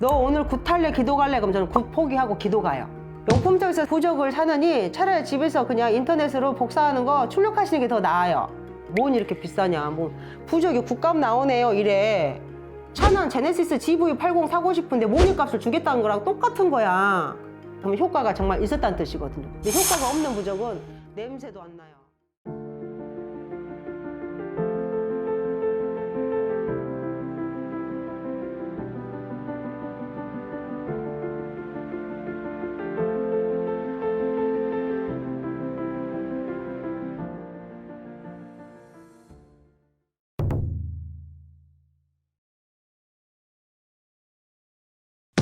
너 오늘 굿 할래 기도 갈래? 그럼 저는 굿 포기하고 기도 가요. 용품점에서 부적을 사느니 차라리 집에서 그냥 인터넷으로 복사하는 거 출력하시는 게 더 나아요. 뭔 이렇게 비싸냐. 뭐 부적이 굿값 나오네요 이래. 차는 제네시스 GV80 사고 싶은데 모니값을 주겠다는 거랑 똑같은 거야. 그러면 효과가 정말 있었다는 뜻이거든요. 근데 효과가 없는 부적은 냄새도 안 나요.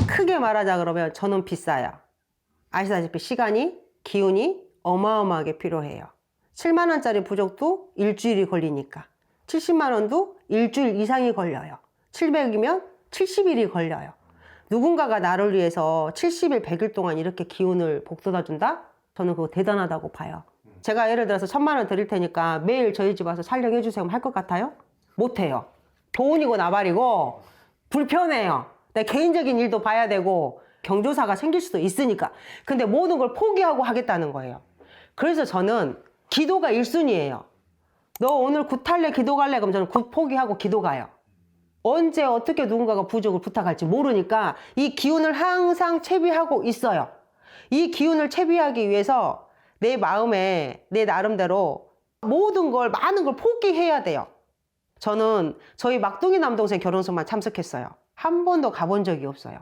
크게 말하자 그러면 저는 비싸요. 아시다시피 시간이, 기운이 어마어마하게 필요해요. 7만 원짜리 부적도 일주일이 걸리니까 70만 원도 일주일 이상이 걸려요. 700이면 70일이 걸려요. 누군가가 나를 위해서 70일, 100일 동안 이렇게 기운을 복돋아 준다? 저는 그거 대단하다고 봐요. 제가 예를 들어서 1000만 원 드릴 테니까 매일 저희 집 와서 촬영해 주세요 할 것 같아요? 못해요. 돈이고 나발이고 불편해요. 내 개인적인 일도 봐야 되고 경조사가 생길 수도 있으니까. 근데 모든 걸 포기하고 하겠다는 거예요. 그래서 저는 기도가 1순위예요. 너 오늘 굿 할래 기도 갈래? 그럼 저는 굿 포기하고 기도 가요. 언제 어떻게 누군가가 부적을 부탁할지 모르니까 이 기운을 항상 채비하고 있어요. 이 기운을 채비하기 위해서 내 마음에 내 나름대로 모든 걸 많은 걸 포기해야 돼요. 저는 저희 막둥이 남동생 결혼식만 참석했어요. 한 번도 가본 적이 없어요.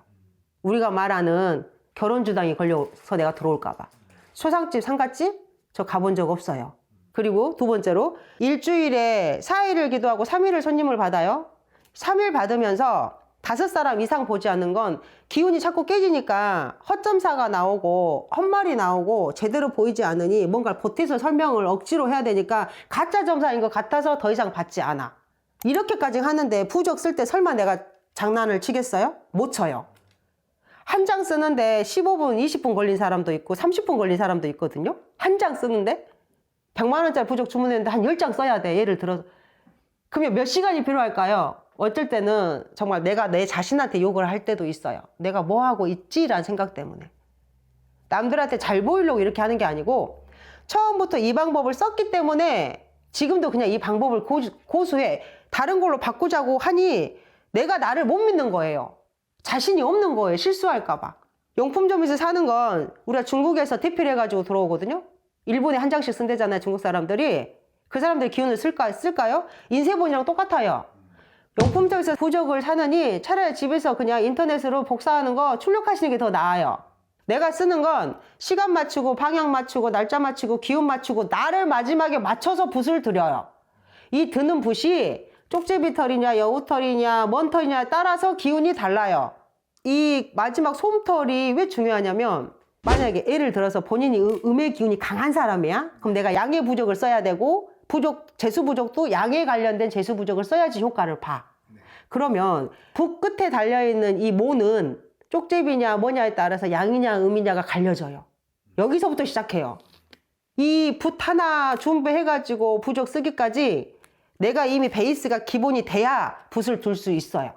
우리가 말하는 결혼주당이 걸려서 내가 들어올까 봐. 초상집, 상갓집 저 가본 적 없어요. 그리고 두 번째로 일주일에 4일을 기도하고 3일을 손님을 받아요. 3일 받으면서 5사람 이상 보지 않는 건 기운이 자꾸 깨지니까 허점사가 나오고 헛말이 나오고 제대로 보이지 않으니 뭔가를 보태서 설명을 억지로 해야 되니까 가짜 점사인 것 같아서 더 이상 받지 않아. 이렇게까지 하는데 부적 쓸 때 설마 내가 장난을 치겠어요? 못 쳐요. 한 장 쓰는데 15분, 20분 걸린 사람도 있고 30분 걸린 사람도 있거든요. 한 장 쓰는데 100만 원짜리 부적 주문했는데 한 10장 써야 돼. 예를 들어서. 그러면 몇 시간이 필요할까요? 어쩔 때는 정말 내가 내 자신한테 욕을 할 때도 있어요. 내가 뭐 하고 있지라는 생각 때문에. 남들한테 잘 보이려고 이렇게 하는 게 아니고 처음부터 이 방법을 썼기 때문에 지금도 그냥 이 방법을 고수해. 다른 걸로 바꾸자고 하니 내가 나를 못 믿는 거예요. 자신이 없는 거예요. 실수할까 봐. 용품점에서 사는 건 우리가 중국에서 대필해 가지고 들어오거든요. 일본에 한 장씩 쓴대잖아요. 중국 사람들이. 그 사람들이 기운을 쓸까요? 인쇄본이랑 똑같아요. 용품점에서 부적을 사느니 차라리 집에서 그냥 인터넷으로 복사하는 거 출력하시는 게 더 나아요. 내가 쓰는 건 시간 맞추고 방향 맞추고 날짜 맞추고 기운 맞추고 나를 마지막에 맞춰서 붓을 드려요. 이 드는 붓이 쪽제비털이냐 여우털이냐 뭔 털이냐에 따라서 기운이 달라요. 이 마지막 솜털이 왜 중요하냐면 만약에 예를 들어서 본인이 음의 기운이 강한 사람이야? 그럼 내가 양의 부적을 써야 되고 재수 부적도 양에 관련된 재수 부적을 써야지 효과를 봐. 그러면 붓 끝에 달려있는 이 모는 쪽제비냐 뭐냐에 따라서 양이냐 음이냐가 갈려져요. 여기서부터 시작해요. 이 붓 하나 준비해가지고 부적 쓰기까지 내가 이미 베이스가 기본이 돼야 붓을 둘 수 있어요.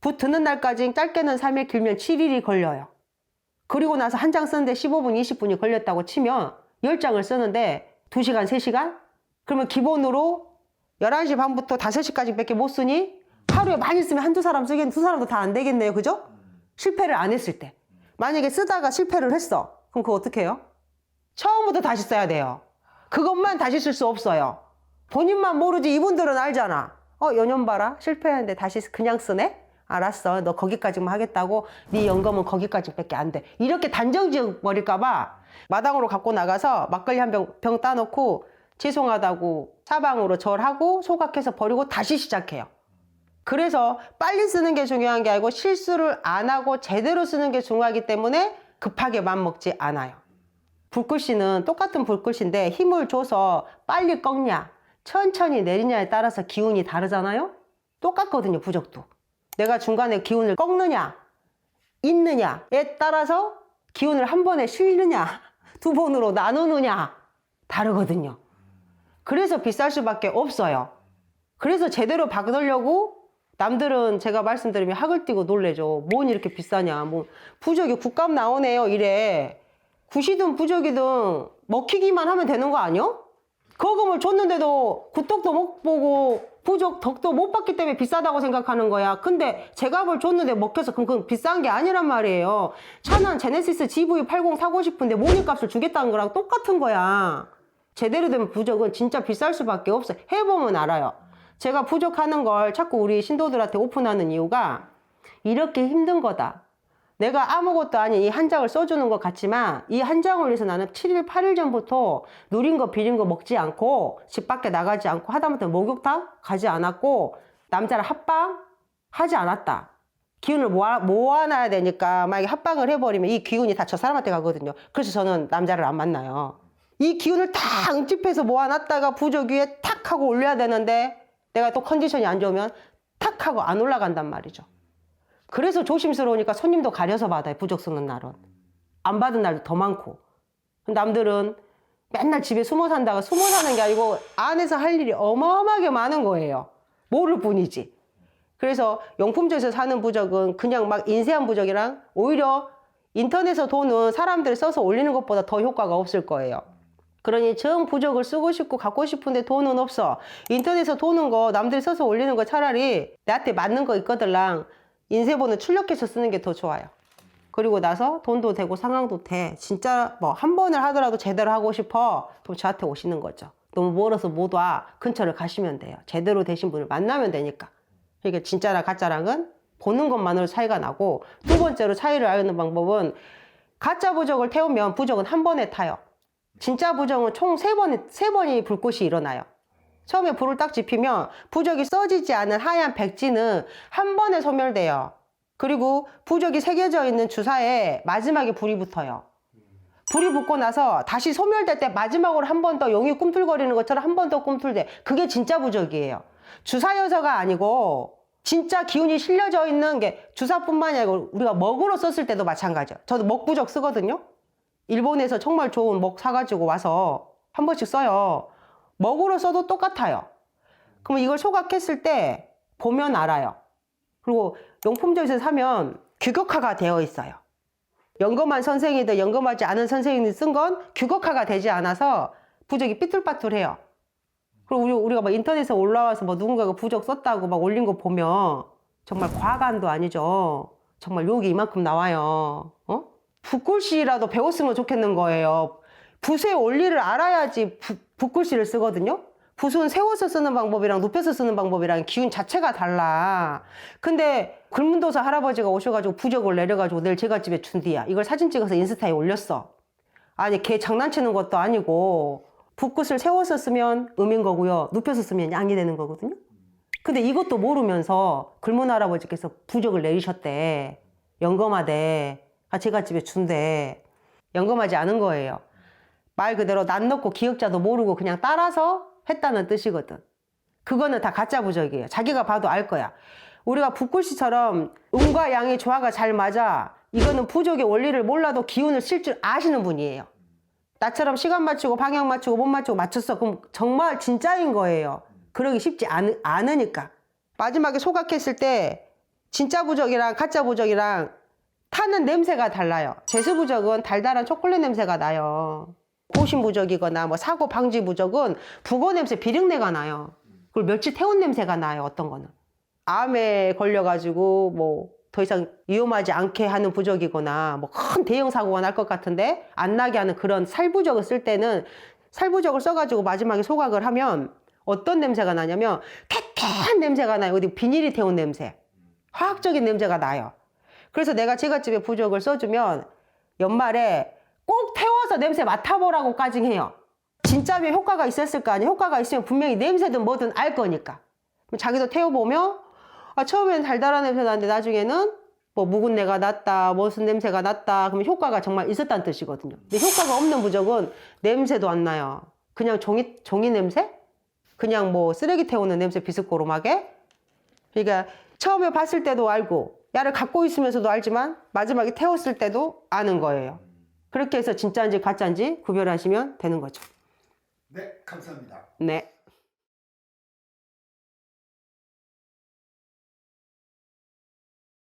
붓 드는 날까지 짧게는 3일 길면 7일이 걸려요. 그리고 나서 한 장 쓰는데 15분 20분이 걸렸다고 치면 10장을 쓰는데 2시간 3시간? 그러면 기본으로 11시 반부터 5시까지 밖에 못 쓰니 하루에 많이 쓰면 한두 사람 쓰겠는데 두 사람도 다 안 되겠네요. 그죠? 실패를 안 했을 때. 만약에 쓰다가 실패를 했어. 그럼 그거 어떻게 해요? 처음부터 다시 써야 돼요. 그것만 다시 쓸 수 없어요. 본인만 모르지 이분들은 알잖아. 연연 봐라. 실패했는데 다시 그냥 쓰네? 알았어. 너 거기까지만 하겠다고. 네 연금은 거기까지밖에 안 돼. 이렇게 단정 지어버릴까 봐 마당으로 갖고 나가서 막걸리 한 병 따놓고 죄송하다고 사방으로 절하고 소각해서 버리고 다시 시작해요. 그래서 빨리 쓰는 게 중요한 게 아니고 실수를 안 하고 제대로 쓰는 게 중요하기 때문에 급하게 맘먹지 않아요. 불꽃씨는 똑같은 불꽃인데 힘을 줘서 빨리 꺾냐 천천히 내리냐에 따라서 기운이 다르잖아요. 똑같거든요. 부적도. 내가 중간에 기운을 꺾느냐 있느냐에 따라서 기운을 한 번에 실느냐 두 번으로 나누느냐 다르거든요. 그래서 비쌀 수밖에 없어요. 그래서 제대로 받으려고 남들은 제가 말씀드리면 학을 띄고 놀래죠. 뭔 이렇게 비싸냐. 뭐 부적이 굿값 나오네요. 이래. 굿이든 부적이든 먹히기만 하면 되는 거 아니요? 거금을 줬는데도 굿덕도 못 보고 부적 덕도 못 받기 때문에 비싸다고 생각하는 거야. 근데 제값을 줬는데 먹혀서 그건 비싼 게 아니란 말이에요. 차는 제네시스 GV80 사고 싶은데 모니값을 주겠다는 거랑 똑같은 거야. 제대로 된 부적은 진짜 비쌀 수밖에 없어요. 해보면 알아요. 제가 부적하는 걸 자꾸 우리 신도들한테 오픈하는 이유가 이렇게 힘든 거다. 내가 아무것도 아닌 이 한 장을 써주는 것 같지만 이 한 장을 위해서 나는 7일, 8일 전부터 누린 거 비린 거 먹지 않고 집 밖에 나가지 않고 하다못해 목욕탕 가지 않았고 남자랑 합방 하지 않았다. 기운을 모아놔야 되니까 만약에 합방을 해버리면 이 기운이 다 저 사람한테 가거든요. 그래서 저는 남자를 안 만나요. 이 기운을 다 응집해서 모아놨다가 부적 위에 탁 하고 올려야 되는데 내가 또 컨디션이 안 좋으면 탁 하고 안 올라간단 말이죠. 그래서 조심스러우니까 손님도 가려서 받아요. 부적 쓰는 날은. 안 받은 날도 더 많고. 남들은 맨날 집에 숨어 산다가 숨어 사는 게 아니고 안에서 할 일이 어마어마하게 많은 거예요. 모를 뿐이지. 그래서 용품점에서 사는 부적은 그냥 막 인쇄한 부적이랑 오히려 인터넷에서 도는 사람들이 써서 올리는 것보다 더 효과가 없을 거예요. 그러니 정 부적을 쓰고 싶고 갖고 싶은데 돈은 없어. 인터넷에서 도는 거 남들이 써서 올리는 거 차라리 나한테 맞는 거 있거들랑 인쇄본을 출력해서 쓰는 게 더 좋아요. 그리고 나서 돈도 되고 상황도 돼. 진짜 뭐 한 번을 하더라도 제대로 하고 싶어. 그럼 저한테 오시는 거죠. 너무 멀어서 못 와. 근처를 가시면 돼요. 제대로 되신 분을 만나면 되니까. 그러니까 진짜랑 가짜랑은 보는 것만으로 차이가 나고 두 번째로 차이를 알는 방법은 가짜 부적을 태우면 부적은 한 번에 타요. 진짜 부적은 총 세 번이 불꽃이 일어나요. 처음에 불을 딱 지피면 부적이 써지지 않은 하얀 백지는 한 번에 소멸돼요. 그리고 부적이 새겨져 있는 주사에 마지막에 불이 붙어요. 불이 붙고 나서 다시 소멸될 때 마지막으로 한 번 더 용이 꿈틀거리는 것처럼 한 번 더 꿈틀대. 그게 진짜 부적이에요. 주사여서가 아니고 진짜 기운이 실려져 있는 게 주사뿐만이 아니고 우리가 먹으로 썼을 때도 마찬가지예요. 저도 먹부적 쓰거든요. 일본에서 정말 좋은 먹 사가지고 와서 한 번씩 써요. 먹으로 써도 똑같아요. 그럼 이걸 소각했을 때 보면 알아요. 그리고 용품점에서 사면 규격화가 되어 있어요. 연금한 선생이든 연금하지 않은 선생님이 쓴 건 규격화가 되지 않아서 부적이 삐뚤빠뚤해요. 그리고 우리가 막 인터넷에 올라와서 뭐 누군가가 부적 썼다고 막 올린 거 보면 정말 과간도 아니죠. 정말 욕이 이만큼 나와요. 붓글씨라도 배웠으면 좋겠는 거예요. 붓의 원리를 알아야지 붓글씨를 쓰거든요. 붓은 세워서 쓰는 방법이랑 눕혀서 쓰는 방법이랑 기운 자체가 달라. 근데 글문도사 할아버지가 오셔가지고 부적을 내려가지고 내일 제갓집에 준디야. 이걸 사진 찍어서 인스타에 올렸어. 아니 걔 장난치는 것도 아니고 붓글을 세워서 쓰면 음인 거고요. 눕혀서 쓰면 양이 되는 거거든요. 근데 이것도 모르면서 글문 할아버지께서 부적을 내리셨대. 영검하대. 제갓집에 준대. 영검하지 않은 거예요. 말 그대로 난 넣고 기억자도 모르고 그냥 따라서 했다는 뜻이거든. 그거는 다 가짜 부적이에요. 자기가 봐도 알 거야. 우리가 붓글씨처럼 음과 양의 조화가 잘 맞아. 이거는 부적의 원리를 몰라도 기운을 실 줄 아시는 분이에요. 나처럼 시간 맞추고 방향 맞추고 못 맞추고 맞췄어. 그럼 정말 진짜인 거예요. 그러기 쉽지 않으니까. 마지막에 소각했을 때 진짜 부적이랑 가짜 부적이랑 타는 냄새가 달라요. 제수 부적은 달달한 초콜릿 냄새가 나요. 고심 부적이거나 뭐 사고 방지 부적은 북어 냄새 비린내가 나요. 그리고 멸치 태운 냄새가 나요. 어떤 거는 암에 걸려가지고 뭐 더 이상 위험하지 않게 하는 부적이거나 뭐 큰 대형 사고가 날 것 같은데 안 나게 하는 그런 살부적을 쓸 때는 살부적을 써가지고 마지막에 소각을 하면 어떤 냄새가 나냐면 쾌쾌한 냄새가 나요. 어디 비닐이 태운 냄새, 화학적인 냄새가 나요. 그래서 내가 제갓집에 부적을 써주면 연말에 꼭 태워서 냄새 맡아보라고까지 해요. 진짜면 효과가 있었을 거 아니에요. 효과가 있으면 분명히 냄새든 뭐든 알 거니까. 자기도 태워보면 처음에는 달달한 냄새 나는데 나중에는 뭐 묵은 내가 났다, 무슨 냄새가 났다. 그러면 효과가 정말 있었다는 뜻이거든요. 근데 효과가 없는 부적은 냄새도 안 나요. 그냥 종이 냄새? 그냥 뭐 쓰레기 태우는 냄새 비스코롬하게. 그러니까 처음에 봤을 때도 알고 야를 갖고 있으면서도 알지만 마지막에 태웠을 때도 아는 거예요. 그렇게 해서 진짜인지 가짜인지 구별하시면 되는 거죠. 네, 감사합니다. 네.